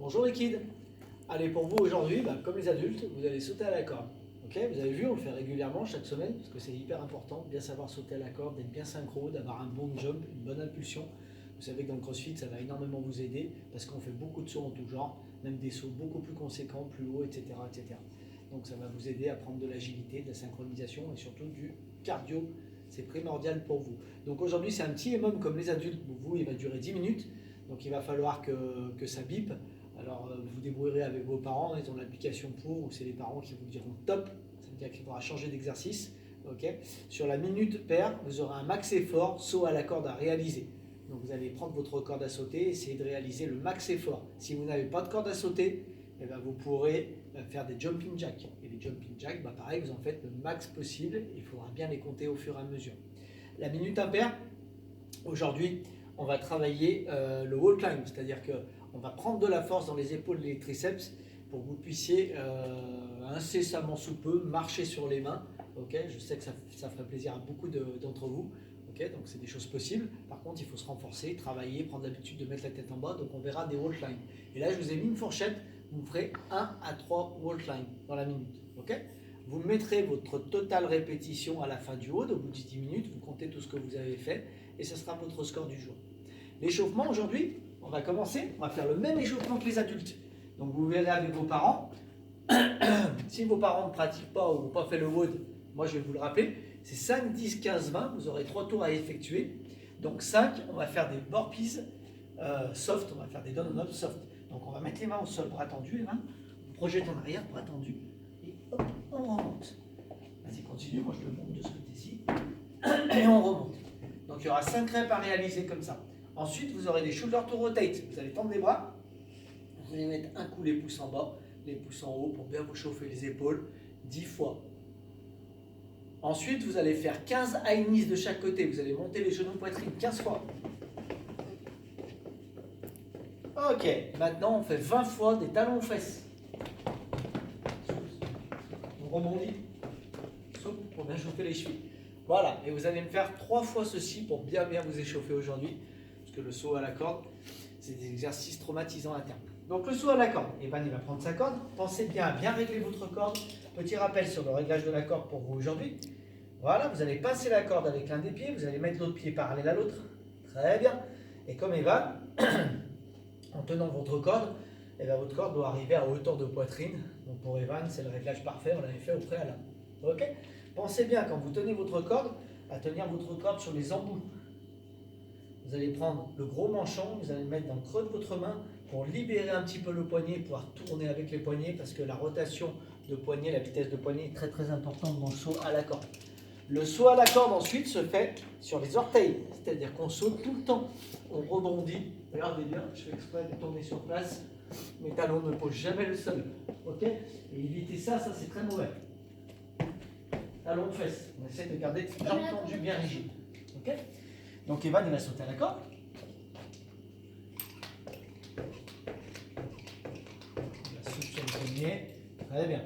Bonjour les kids. Allez, pour vous aujourd'hui, comme les adultes, vous allez sauter à la corde. Ok, vous avez vu, on le fait régulièrement chaque semaine parce que c'est hyper important de bien savoir sauter à la corde, d'être bien synchro, d'avoir un bon jump, une bonne impulsion. Vous savez que dans le crossfit, ça va énormément vous aider parce qu'on fait beaucoup de sauts en tout genre, même des sauts beaucoup plus conséquents, plus hauts, etc., etc. Donc ça va vous aider à prendre de l'agilité, de la synchronisation et surtout du cardio. C'est primordial pour vous. Donc aujourd'hui, c'est un petit émum comme les adultes. Pour vous, il va durer 10 minutes. Donc il va falloir que ça bip. Alors vous débrouillerez avec vos parents, ils ont l'application pour, ou c'est les parents qui vous diront top. Ça veut dire qu'il faudra changer d'exercice. Okay. Sur la minute paire, vous aurez un max effort, saut à la corde à réaliser. Donc vous allez prendre votre corde à sauter, essayer de réaliser le max effort. Si vous n'avez pas de corde à sauter, eh bien, vous pourrez faire des jumping jacks. Et les jumping jacks, pareil, vous en faites le max possible. Il faudra bien les compter au fur et à mesure. La minute impaire, aujourd'hui, on va travailler le wall climb, c'est-à-dire qu'on va prendre de la force dans les épaules et les triceps pour que vous puissiez incessamment sous peu marcher sur les mains. Okay, je sais que ça ferait plaisir à beaucoup d'entre vous. Okay, donc c'est des choses possibles. Par contre, il faut se renforcer, travailler, prendre l'habitude de mettre la tête en bas. Donc on verra des wall climb. Et là, je vous ai mis une fourchette. Vous ferez 1 à 3 wall climb dans la minute. Okay, vous mettrez votre totale répétition à la fin du WOD. Au bout de 10 minutes, vous comptez tout ce que vous avez fait et ce sera votre score du jour. L'échauffement aujourd'hui, on va commencer. On va faire le même échauffement que les adultes. Donc vous verrez avec vos parents. Si vos parents ne pratiquent pas ou n'ont pas fait le WOD, moi je vais vous le rappeler. C'est 5, 10, 15, 20. Vous aurez 3 tours à effectuer. Donc 5, on va faire des burpees soft. On va faire des down-up soft. Donc on va mettre les mains au sol, bras tendus, les mains. On projette en arrière, bras tendus. Et hop, on remonte. Vas-y, continue. Moi je le monte de ce côté-ci. Et on remonte. Donc il y aura 5 reps à réaliser comme ça. Ensuite, vous aurez des shoulder to rotate. Vous allez tendre les bras. Vous allez mettre un coup les pouces en bas, les pouces en haut pour bien vous chauffer les épaules 10 fois. Ensuite, vous allez faire 15 high knees de chaque côté. Vous allez monter les genoux poitrine 15 fois. Ok, maintenant on fait 20 fois des talons aux fesses. On rebondit. Souple pour bien chauffer les chevilles. Voilà, et vous allez me faire 3 fois ceci pour bien vous échauffer aujourd'hui. Parce que le saut à la corde, c'est des exercices traumatisants à terme. Donc le saut à la corde, Evan il va prendre sa corde. Pensez bien à bien régler votre corde. Petit rappel sur le réglage de la corde pour vous aujourd'hui. Voilà, vous allez passer la corde avec l'un des pieds, vous allez mettre l'autre pied parallèle à l'autre. Très bien. Et comme Evan, en tenant votre corde, et bien votre corde doit arriver à hauteur de poitrine. Donc pour Evan, c'est le réglage parfait, on l'avait fait au préalable. Ok ? Pensez bien quand vous tenez votre corde, à tenir votre corde sur les embouts. Vous allez prendre le gros manchon, vous allez le mettre dans le creux de votre main pour libérer un petit peu le poignet, pouvoir tourner avec les poignets parce que la rotation de poignet, la vitesse de poignet est très très importante dans le saut à la corde. Le saut à la corde ensuite se fait sur les orteils, c'est-à-dire qu'on saute tout le temps, on rebondit. Regardez bien, je fais exprès de tourner sur place, mes talons ne posent jamais le sol. Ok ? Et éviter ça c'est très mauvais. Talons de fesses, on essaie de garder les jambes tendues bien rigides. Ok ? Donc Evan il va sauter à la corde. Il va sauter sur le poignet. Très bien.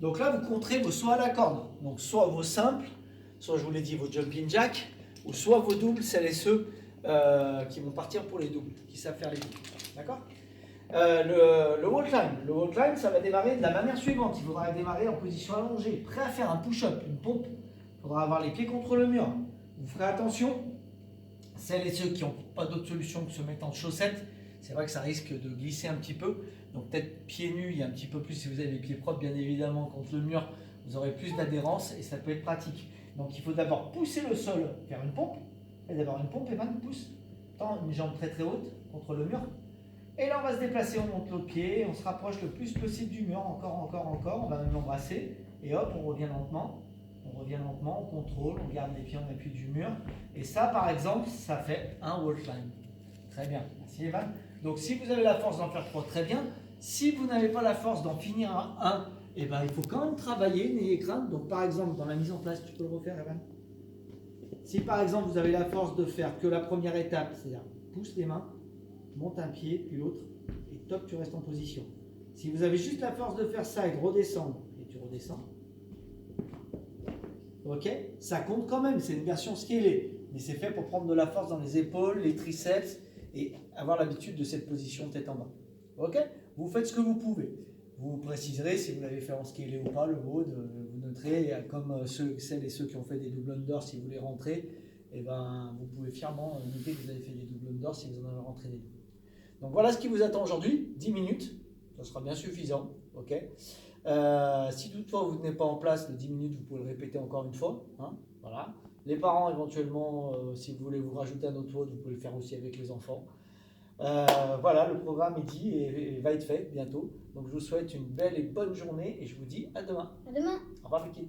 Donc là vous compterez vos sauts à la corde. Donc soit vos simples, soit je vous l'ai dit vos jumping jacks, ou soit vos doubles, celles et ceux qui vont partir pour les doubles, qui savent faire les doubles. D'accord ? Le wall climb. Le wall climb, ça va démarrer de la manière suivante. Il faudra démarrer en position allongée, prêt à faire un push-up, une pompe. Il faudra avoir les pieds contre le mur. Vous ferez attention. Celles et ceux qui n'ont pas d'autre solution que se mettre en chaussettes, c'est vrai que ça risque de glisser un petit peu. Donc peut-être pieds nus, il y a un petit peu plus si vous avez les pieds propres, bien évidemment, contre le mur, vous aurez plus d'adhérence et ça peut être pratique. Donc il faut d'abord pousser le sol vers une pompe. Et d'abord une pompe, et ben pousse. Tend une jambe très très haute contre le mur. Et là on va se déplacer, on monte l'autre pied, on se rapproche le plus possible du mur, encore, on va même l'embrasser. Et hop, on revient lentement. On revient lentement, on contrôle, on garde les pieds en appui du mur. Et ça, par exemple, ça fait un wall climb. Très bien. Merci Evan. Donc, si vous avez la force d'en faire 3, très bien. Si vous n'avez pas la force d'en finir un, eh ben, il faut quand même travailler, n'ayez crainte. Donc, par exemple, dans la mise en place, tu peux le refaire, Evan. Si, par exemple, vous avez la force de faire que la première étape, c'est-à-dire pousse les mains, monte un pied, puis l'autre, et top, tu restes en position. Si vous avez juste la force de faire ça et de redescendre, et tu redescends, ok, ça compte quand même, c'est une version scalée, mais c'est fait pour prendre de la force dans les épaules, les triceps et avoir l'habitude de cette position tête en bas. Ok? Vous faites ce que vous pouvez. Vous préciserez si vous l'avez fait en scalé ou pas, le mode, vous noterez, comme celles et ceux qui ont fait des double under, si vous les rentrez, et ben, vous pouvez fièrement noter que vous avez fait des double under si vous en avez rentré des. Donc voilà ce qui vous attend aujourd'hui, 10 minutes, ça sera bien suffisant. Ok. Si toutefois vous n'êtes pas en place, les 10 minutes, vous pouvez le répéter encore une fois. Hein, voilà. Les parents, éventuellement, si vous voulez vous rajouter un autre mode, vous pouvez le faire aussi avec les enfants. Voilà, le programme est dit et va être fait bientôt. Donc je vous souhaite une belle et bonne journée et je vous dis à demain. À demain. Au revoir l'équipe.